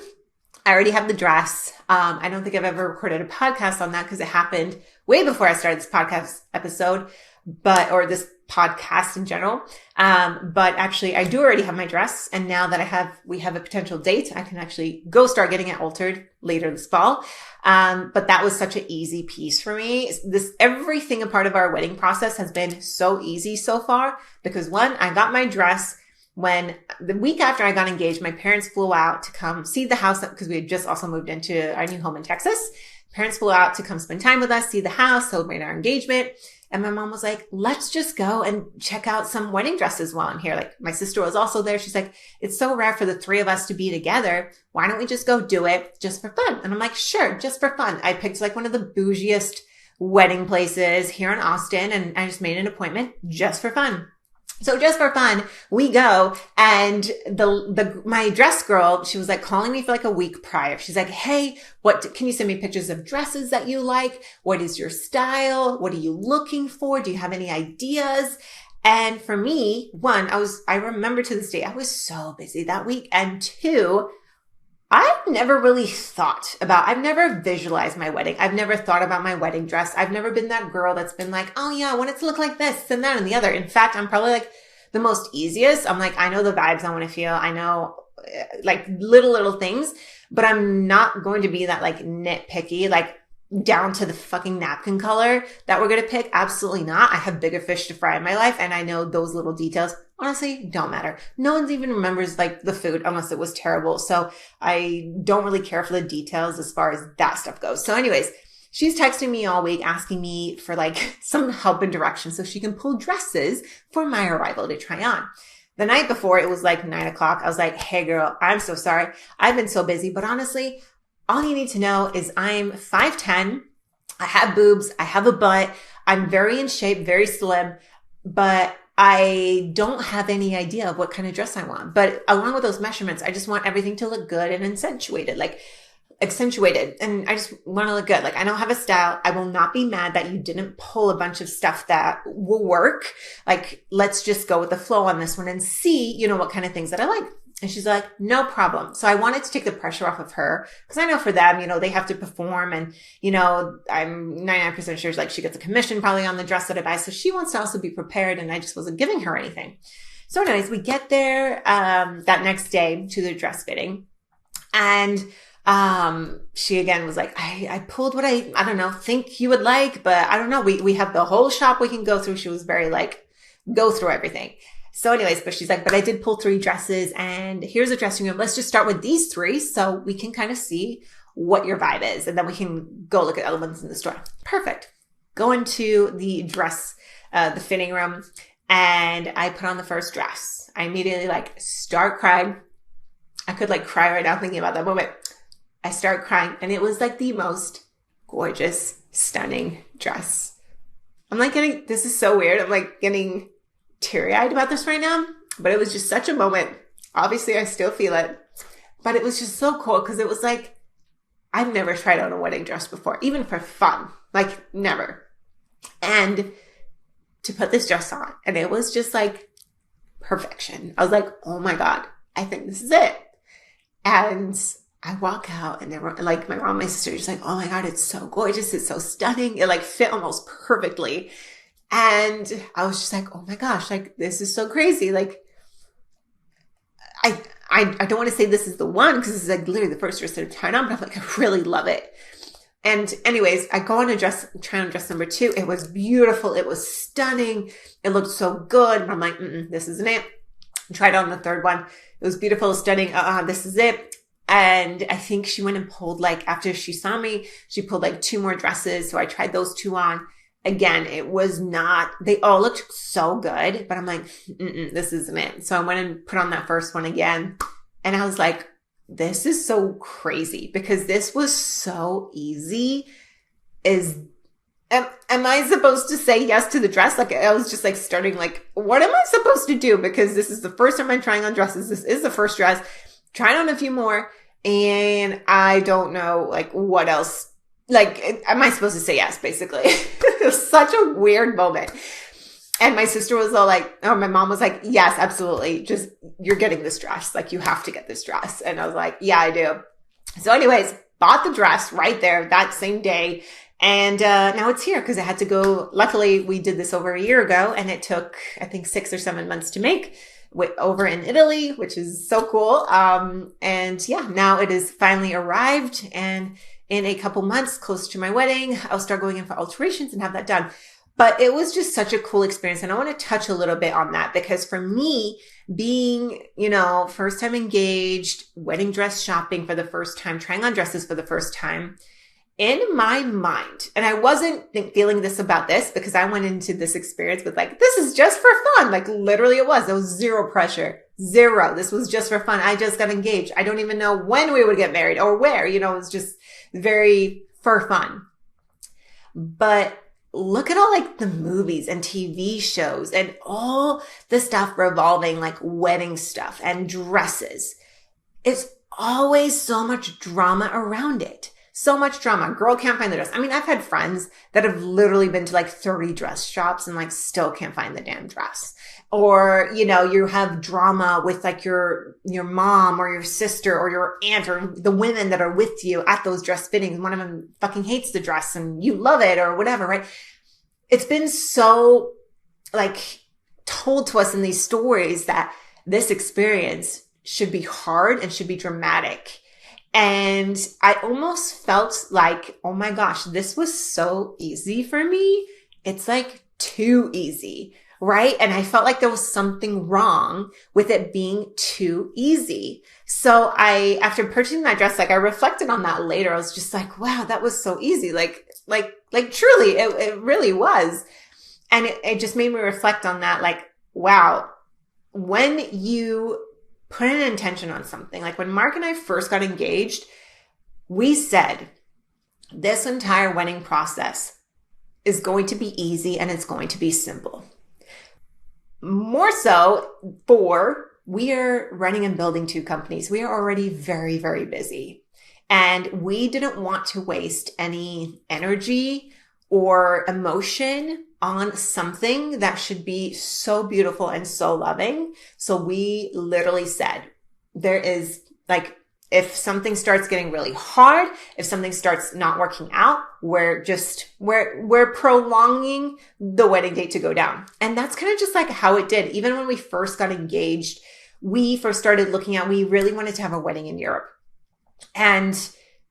I already have the dress. I don't think I've ever recorded a podcast on that, because it happened way before I started this podcast episode, or this podcast in general. But actually I do already have my dress. And now that we have a potential date, I can actually go start getting it altered later this fall. But that was such an easy piece for me. Everything a part of our wedding process has been so easy so far, because one, I got my dress when the week after I got engaged, my parents flew out to come see the house, because we had just also moved into our new home in Texas. Parents flew out to come spend time with us, see the house, celebrate our engagement. And my mom was like, let's just go and check out some wedding dresses while I'm here. Like, my sister was also there. She's like, it's so rare for the three of us to be together. Why don't we just go do it just for fun? And I'm like, sure, just for fun. I picked like one of the bougiest wedding places here in Austin, and I just made an appointment just for fun. So just for fun, we go, and my dress girl, she was like calling me for like a week prior. She's like, hey, can you send me pictures of dresses that you like? What is your style? What are you looking for? Do you have any ideas? And for me, one, I remember to this day, I was so busy that week. And two, I've never visualized my wedding. I've never thought about my wedding dress. I've never been that girl that's been like, oh yeah, I want it to look like this and that and the other. In fact, I'm probably like the most easiest. I'm like, I know the vibes I want to feel. I know like little things, but I'm not going to be that like nitpicky, like down to the fucking napkin color that we're going to pick. Absolutely not. I have bigger fish to fry in my life. And I know those little details honestly don't matter. No one even remembers like the food unless it was terrible. So I don't really care for the details as far as that stuff goes. So anyways, she's texting me all week asking me for like some help and direction so she can pull dresses for my arrival to try on. The night before, it was like 9 o'clock. I was like, hey girl, I'm so sorry. I've been so busy, but honestly, all you need to know is I'm 5'10". I have boobs. I have a butt. I'm very in shape, very slim, but I don't have any idea of what kind of dress I want. But along with those measurements, I just want everything to look good and accentuated. And I just want to look good. Like, I don't have a style. I will not be mad that you didn't pull a bunch of stuff that will work. Like, let's just go with the flow on this one and see, what kind of things that I like. And she's like, no problem. So I wanted to take the pressure off of her because I know for them, they have to perform, and, I'm 99% sure like she gets a commission probably on the dress that I buy. So she wants to also be prepared, and I just wasn't giving her anything. So anyways, we get there, that next day to the dress fitting, and, she again was like, I pulled what I don't know, think you would like, but I don't know. We have the whole shop we can go through. She was very like, go through everything. So anyways, but she's like, but I did pull 3 dresses, and here's a dressing room. Let's just start with these 3 so we can kind of see what your vibe is. And then we can go look at other ones in the store. Perfect. Go into the dress, the fitting room, and I put on the first dress. I immediately like start crying. I could like cry right now thinking about that moment. I start crying, and it was like the most gorgeous, stunning dress. I'm like this is so weird. I'm like getting teary-eyed about this right now, but it was just such a moment. Obviously, I still feel it, but it was just so cool because it was like, I've never tried on a wedding dress before, even for fun, like never. And to put this dress on, and it was just like perfection. I was like, oh my God, I think this is it. And I walk out, and everyone, like my mom and my sister are just like, oh my God, it's so gorgeous. It's so stunning. It like fit almost perfectly. And I was just like, oh my gosh, like this is so crazy. Like I don't want to say this is the one because this is like literally the first dress that I've tried on, but I'm like, I really love it. And anyways, I go on a try on dress number 2. It was beautiful. It was stunning. It looked so good. And I'm like, this isn't it. I tried on the third one. It was beautiful, stunning. This is it. And I think she went and pulled like, after she saw me, she pulled like 2 more dresses. So I tried those 2 on. Again, it was not, they all looked so good, but I'm like, this isn't it. So I went and put on that first one again. And I was like, this is so crazy because this was so easy. Am I supposed to say yes to the dress? Like I was just like starting like, what am I supposed to do? Because this is the first time I'm trying on dresses. This is the first dress. Trying on a few more. And I don't know like what else. Like, am I supposed to say yes, basically? It was such a weird moment. And my sister was all like, my mom was like, yes, absolutely. Just, you're getting this dress. Like, you have to get this dress. And I was like, yeah, I do. So anyways, bought the dress right there that same day. And now it's here because I had to go. Luckily, we did this over a year ago, and it took, I think, 6 or 7 months to make over in Italy, which is so cool. And yeah, now it is finally arrived, and in a couple months, close to my wedding, I'll start going in for alterations and have that done. But it was just such a cool experience. And I want to touch a little bit on that because for me, being, first time engaged, wedding dress shopping for the first time, trying on dresses for the first time, in my mind, and I wasn't feeling this about this because I went into this experience with like, this is just for fun. Like literally it was. There was zero pressure. Zero. This was just for fun. I just got engaged. I don't even know when we would get married or where, it was just very for fun. But look at all like the movies and TV shows and all the stuff revolving like wedding stuff and dresses. It's always so much drama around it. So much drama. Girl can't find the dress. I mean, I've had friends that have literally been to like 30 dress shops and like still can't find the damn dress. Or, you know, you have drama with like your mom or your sister or your aunt or the women that are with you at those dress fittings. One of them fucking hates the dress and you love it or whatever, right? It's been so like told to us in these stories that this experience should be hard and should be dramatic. And I almost felt like, oh my gosh, this was so easy for me. It's like too easy, right? And I felt like there was something wrong with it being too easy. So after purchasing that dress, like I reflected on that later. I was just like, wow, that was so easy. Like truly, it really was. And it just made me reflect on that. Like, wow, when you put an intention on something, like when Mark and I first got engaged, we said this entire wedding process is going to be easy and it's going to be simple. More so we are running and building two companies. We are already very, very busy. And we didn't want to waste any energy or emotion on something that should be so beautiful and so loving. So we literally said, there is like, if something starts getting really hard, if something starts not working out, we're prolonging the wedding date to go down. And that's kind of just like how it did. Even when we first got engaged, we first started we really wanted to have a wedding in Europe. And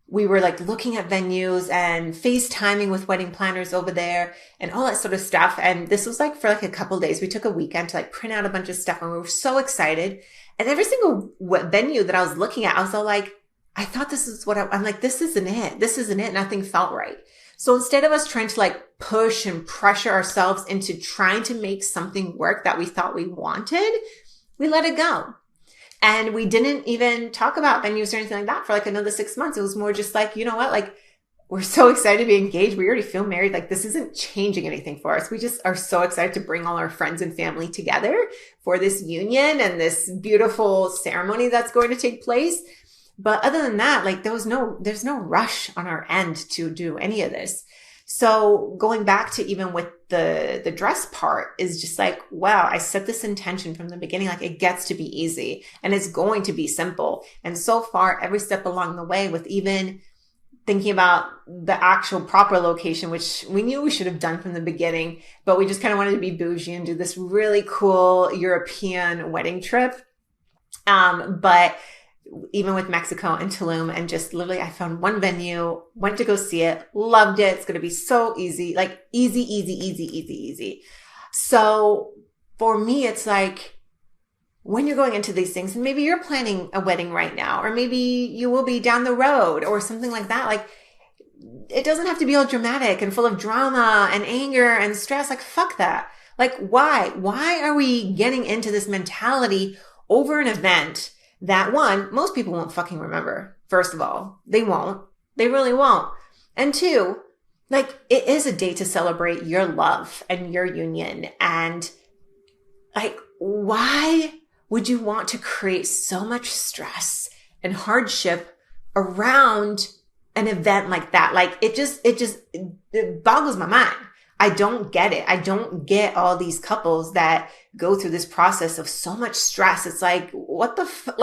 we were like looking at venues and FaceTiming with wedding planners over there and all that sort of stuff. And this was like for like a couple of days. We took a weekend to like print out a bunch of stuff and we were so excited. And every single venue that I was looking at, I was all like, I thought this is what I'm like, this isn't it. This isn't it. Nothing felt right. So instead of us trying to like push and pressure ourselves into trying to make something work that we thought we wanted, we let it go. And we didn't even talk about venues or anything like that for like another 6 months. It was more just like, you know what? Like, we're so excited to be engaged. We already feel married. Like, this isn't changing anything for us. We just are so excited to bring all our friends and family together for this union and this beautiful ceremony that's going to take place. But other than that, like, there's no rush on our end to do any of this. So going back to even with the dress part is just like, wow, I set this intention from the beginning. Like, it gets to be easy and it's going to be simple. And so far, every step along the way, with even thinking about the actual proper location, which we knew we should have done from the beginning, but we just kind of wanted to be bougie and do this really cool European wedding trip. But even with Mexico and Tulum, and just literally I found one venue, went to go see it, loved it. It's going to be so easy, like easy. So for me, it's like when you're going into these things, and maybe you're planning a wedding right now, or maybe you will be down the road or something like that. Like, it doesn't have to be all dramatic and full of drama and anger and stress. Like, fuck that. Like, why are we getting into this mentality over an event that, one, most people won't fucking remember? First of all, they won't. They really won't. And two, like, it is a day to celebrate your love and your union. And like, why would you want to create so much stress and hardship around an event like that? Like, it boggles my mind. I don't get it. I don't get all these couples that go through this process of so much stress. It's like, what the fuck?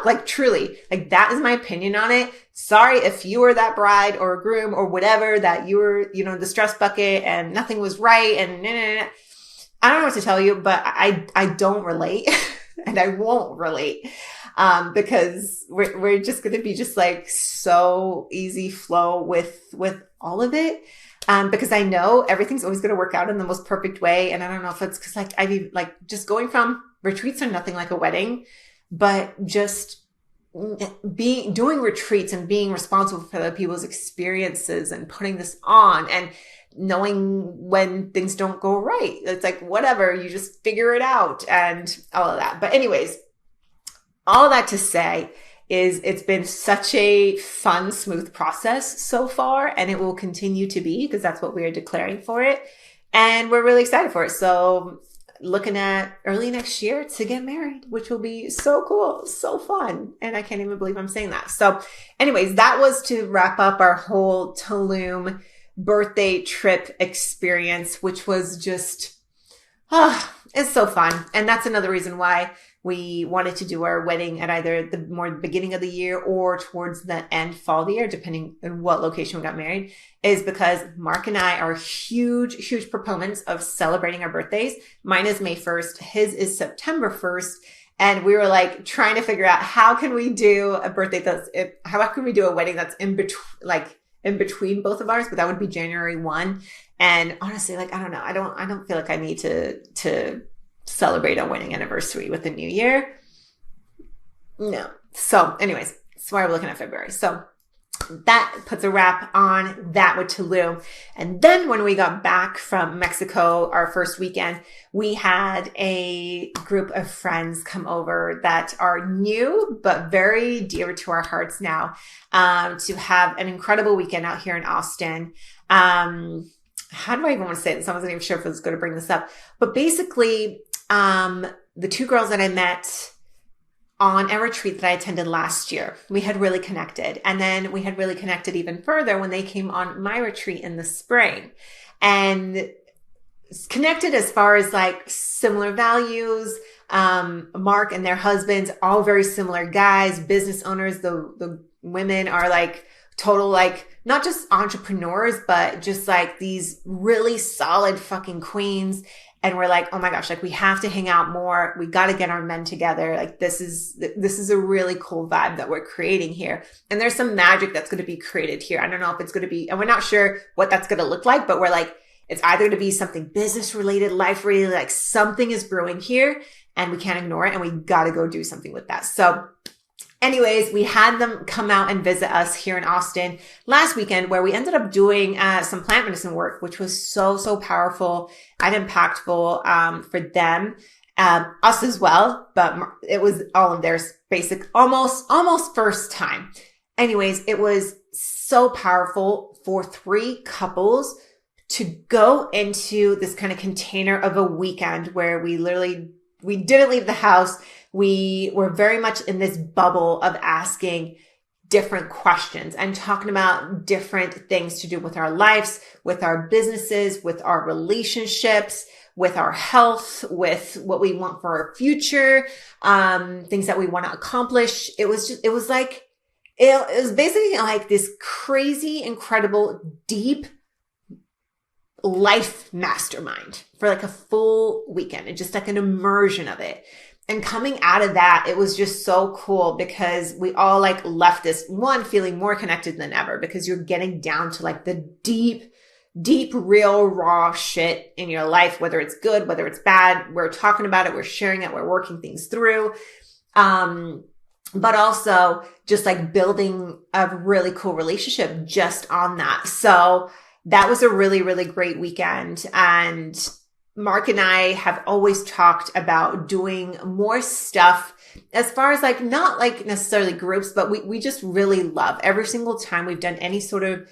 Like, truly, like, that is my opinion on it. Sorry if you were that bride or groom or whatever, that you were, the stress bucket and nothing was right. And I don't know what to tell you, but I don't relate and I won't relate. Because we're just going to be just like so easy flow with all of it. Because I know everything's always going to work out in the most perfect way. And I don't know if it's because like, just going from retreats are nothing like a wedding, but just doing retreats and being responsible for other people's experiences and putting this on and knowing when things don't go right. It's like, whatever, you just figure it out and all of that. But anyways, all that to say it's been such a fun, smooth process so far, and it will continue to be because that's what we are declaring for it. And we're really excited for it. So looking at early next year to get married, which will be so cool, so fun. And I can't even believe I'm saying that. So anyways, that was to wrap up our whole Tulum birthday trip experience, which was just, it's so fun. And that's another reason why we wanted to do our wedding at either the more beginning of the year or towards the end fall of the year, depending on what location we got married, is because Mark and I are huge proponents of celebrating our birthdays. Mine is May 1st. His is September 1st. And we were like trying to figure out how can we do a birthday how can we do a wedding that's in between both of ours, but that would be January 1. And honestly, like, I don't know. I don't feel like I need to celebrate a wedding anniversary with the new year. No. So anyways, that's why we're looking at February. So that puts a wrap on that with Tulum. And then when we got back from Mexico, our first weekend, we had a group of friends come over that are new, but very dear to our hearts now, to have an incredible weekend out here in Austin. How do I even want to say this? I wasn't even sure if I was going to bring this up, but basically, the two girls that I met on a retreat that I attended last year, we had really connected. And then we had really connected even further when they came on my retreat in the spring, and connected as far as like similar values. Mark and their husbands, all very similar guys, business owners. The women are like total, like not just entrepreneurs, but just like these really solid fucking queens. And we're like, oh my gosh, like we have to hang out more. We got to get our men together. Like this is a really cool vibe that we're creating here. And there's some magic that's going to be created here. I don't know if it's going to be, and we're not sure what that's going to look like, but we're like, it's either going to be something business related, life related, like something is brewing here and we can't ignore it. And we got to go do something with that. So anyways, we had them come out and visit us here in Austin last weekend, where we ended up doing some plant medicine work, which was so powerful and impactful for them, us as well. But it was all of their basic, almost first time. Anyways, it was so powerful for 3 couples to go into this kind of container of a weekend where we didn't leave the house. We were very much in this bubble of asking different questions and talking about different things to do with our lives, with our businesses, with our relationships, with our health, with what we want for our future, things that we want to accomplish. It was basically like this crazy, incredible, deep life mastermind for like a full weekend, and just like an immersion of it. And coming out of that, it was just so cool because we all like left this one feeling more connected than ever, because you're getting down to like the deep, real raw shit in your life, whether it's good, whether it's bad. We're talking about it. We're sharing it. We're working things through. But also just like building a really cool relationship just on that. So that was a really, really great weekend. And Mark and I have always talked about doing more stuff as far as like, not like necessarily groups, but we just really love every single time we've done any sort of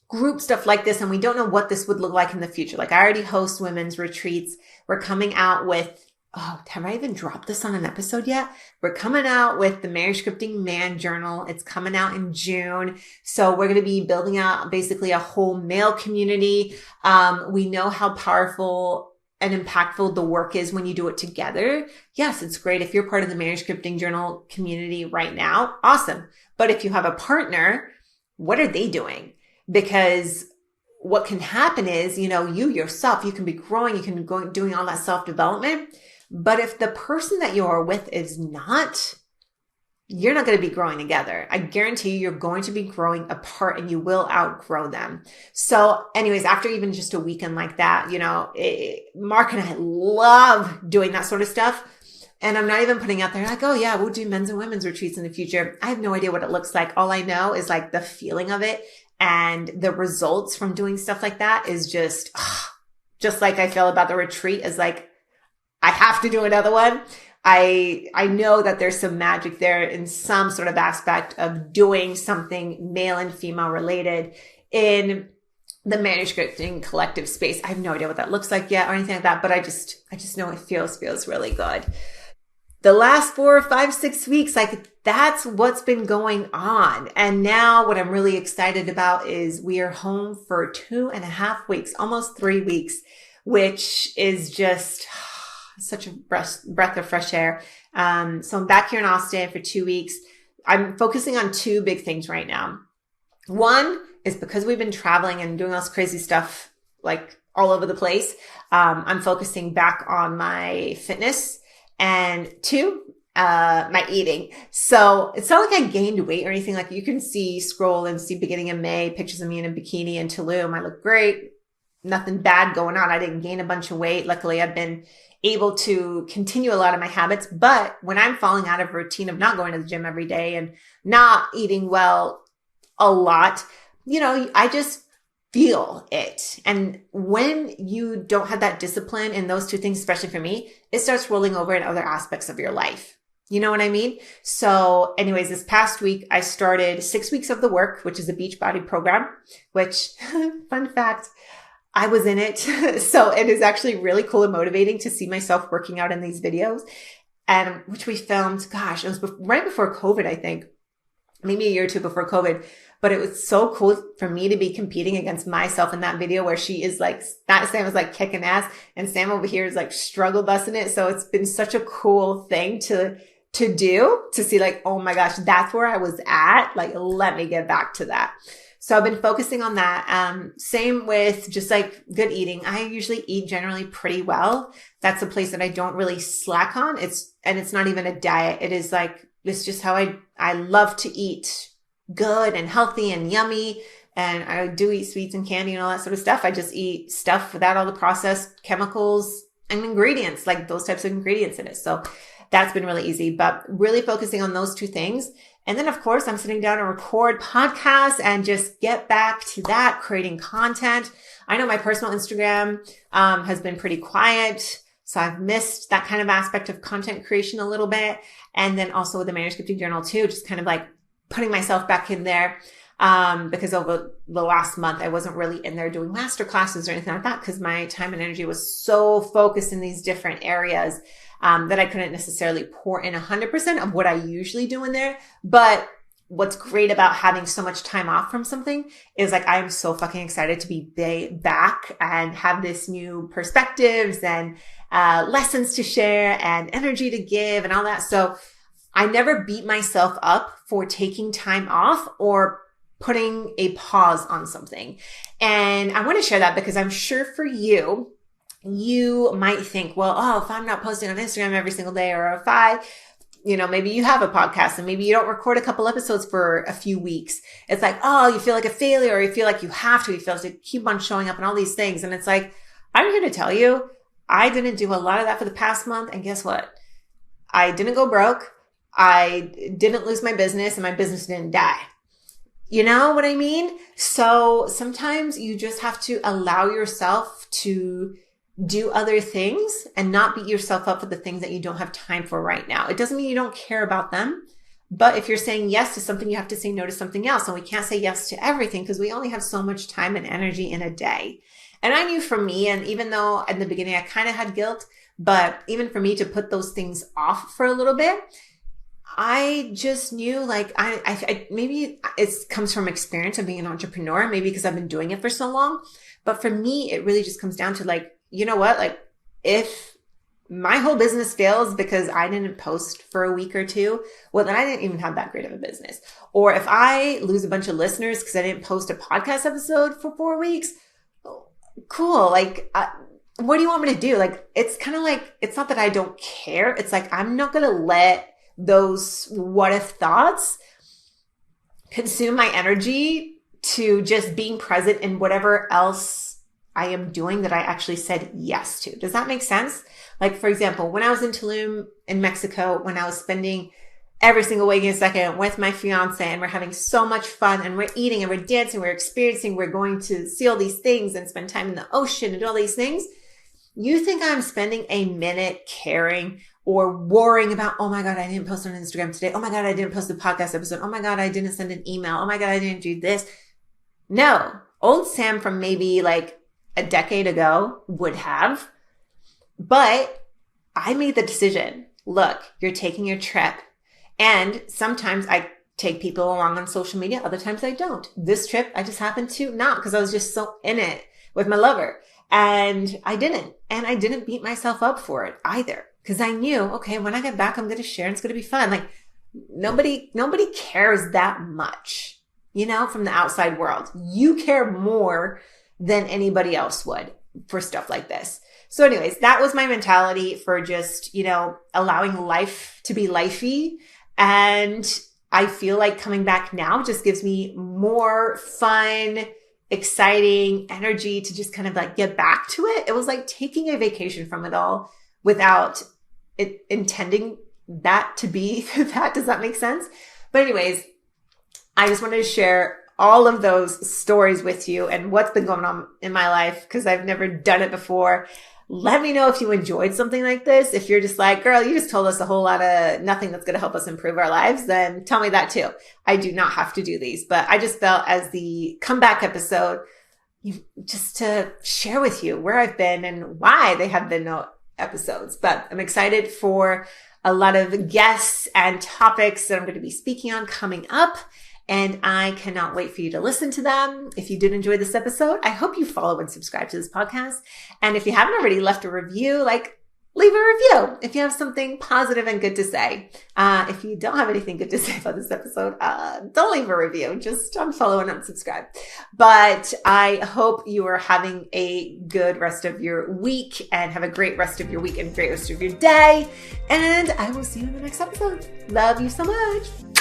group stuff like this. And we don't know what this would look like in the future. Like I already host women's retreats. We're coming out with, have I even dropped this on an episode yet? We're coming out with the Maniscripting Man Journal. It's coming out in June. So we're going to be building out basically a whole male community. We know how powerful and impactful the work is when you do it together. Yes, it's great. If you're part of the Maniscripting Journal community right now, awesome. But if you have a partner, what are they doing? Because what can happen is, you yourself, you can be growing, you can be doing all that self-development. But if the person that you are with is not, you're not going to be growing together. I guarantee you're going to be growing apart, and you will outgrow them. So anyways, after even just a weekend like that, Mark and I love doing that sort of stuff. And I'm not even putting out there like, oh yeah, we'll do men's and women's retreats in the future. I have no idea what it looks like. All I know is like the feeling of it, and the results from doing stuff like that is just like I feel about the retreat is like, I have to do another one. I know that there's some magic there in some sort of aspect of doing something male and female related in the Maniscripting collective space. I have no idea what that looks like yet or anything like that, but I just know it feels really good. The last 4, 5, 6 weeks, like that's what's been going on. And now what I'm really excited about is we are home for 2.5 weeks, almost 3 weeks, which is just such a breath of fresh air. So I'm back here in Austin for 2 weeks. I'm focusing on 2 big things right now. One is because we've been traveling and doing all this crazy stuff, like all over the place. I'm focusing back on my fitness. And 2, my eating. So it's not like I gained weight or anything. Like you can scroll and see beginning of May, pictures of me in a bikini in Tulum. I look great. Nothing bad going on. I didn't gain a bunch of weight. Luckily, I've been able to continue a lot of my habits. But when I'm falling out of a routine of not going to the gym every day and not eating well a lot, I just feel it. And when you don't have that discipline in those 2 things, especially for me, it starts rolling over in other aspects of your life. You know what I mean? So anyways, this past week, I started 6 weeks of the work, which is a Beachbody program, which fun fact, I was in it. So it is actually really cool and motivating to see myself working out in these videos, and which we filmed, gosh, it was right before COVID, I think, maybe a year or 2 before COVID. But it was so cool for me to be competing against myself in that video where she is like, Sam was like kicking ass and Sam over here is like struggle busting it. So it's been such a cool thing to do, to see like, oh my gosh, that's where I was at. Like, let me get back to that. So I've been focusing on that. Same with just like good eating. I usually eat generally pretty well. That's a place that I don't really slack on. It's not even a diet. It is like, it's just how I love to eat good and healthy and yummy. And I do eat sweets and candy and all that sort of stuff. I just eat stuff without all the processed chemicals and ingredients, like those types of ingredients in it. So that's been really easy, but really focusing on those 2 things. And then of course I'm sitting down to record podcasts and just get back to that, creating content. I know my personal Instagram, has been pretty quiet. So I've missed that kind of aspect of content creation a little bit. And then also with the Maniscripting journal too, just kind of like putting myself back in there, because over the last month, I wasn't really in there doing master classes or anything like that because my time and energy was so focused in these different areas, that I couldn't necessarily pour in 100% of what I usually do in there. But what's great about having so much time off from something is like, I'm so fucking excited to be back and have this new perspectives and, lessons to share and energy to give and all that. So I never beat myself up for taking time off or putting a pause on something. And I want to share that because I'm sure for you, you might think, well, oh, if I'm not posting on Instagram every single day, or if maybe you have a podcast and maybe you don't record a couple episodes for a few weeks. It's like, oh, you feel like a failure, or you feel like you have to keep on showing up and all these things. And it's like, I'm here to tell you, I didn't do a lot of that for the past month. And guess what? I didn't go broke. I didn't lose my business and my business didn't die. You know what I mean? So sometimes you just have to allow yourself to do other things and not beat yourself up for the things that you don't have time for right now. It doesn't mean you don't care about them, but if you're saying yes to something, you have to say no to something else. And we can't say yes to everything because we only have so much time and energy in a day. And I knew for me, and even though in the beginning I kind of had guilt, but even for me to put those things off for a little bit, I just knew like I maybe it comes from experience of being an entrepreneur, maybe because I've been doing it for so long. But for me, it really just comes down to like, you know what? Like if my whole business fails because I didn't post for a week or 2, well, then I didn't even have that great of a business. Or if I lose a bunch of listeners because I didn't post a podcast episode for 4 weeks, cool. Like, what do you want me to do? Like, it's kind of like, it's not that I don't care. It's like, I'm not going to let those what if thoughts consume my energy to just being present in whatever else I am doing that I actually said yes to. Does that make sense? Like, for example, when I was in Tulum in Mexico, when I was spending every single waking second with my fiance and we're having so much fun and we're eating and we're dancing, we're experiencing, we're going to see all these things and spend time in the ocean and do all these things. You think I'm spending a minute caring or worrying about, oh my God, I didn't post on Instagram today. Oh my God, I didn't post a podcast episode. Oh my God, I didn't send an email. Oh my God, I didn't do this. No, old Sam from maybe like a decade ago would have, but I made the decision. Look, you're taking your trip. And sometimes I take people along on social media. Other times I don't. This trip, I just happened to not because I was just so in it with my lover. And I didn't. And I didn't beat myself up for it either. Because I knew, okay, when I get back, I'm going to share and it's going to be fun. Like nobody cares that much, from the outside world. You care more than anybody else would for stuff like this. So anyways, that was my mentality for just, allowing life to be lifey. And I feel like coming back now just gives me more fun, exciting energy to just kind of like get back to it. It was like taking a vacation from it all without it intending that to be that. Does that make sense? But anyways, I just wanted to share all of those stories with you and what's been going on in my life because I've never done it before. Let me know if you enjoyed something like this. If you're just like, girl, you just told us a whole lot of nothing that's going to help us improve our lives, then tell me that too. I do not have to do these, but I just felt as the comeback episode, just to share with you where I've been and why they have been no episodes. But I'm excited for a lot of guests and topics that I'm going to be speaking on coming up. And I cannot wait for you to listen to them. If you did enjoy this episode, I hope you follow and subscribe to this podcast. And if you haven't already left a review, leave a review if you have something positive and good to say. If you don't have anything good to say about this episode, don't leave a review. Just unfollow and unsubscribe. But I hope you are having a good rest of your week and have a great rest of your week and great rest of your day. And I will see you in the next episode. Love you so much.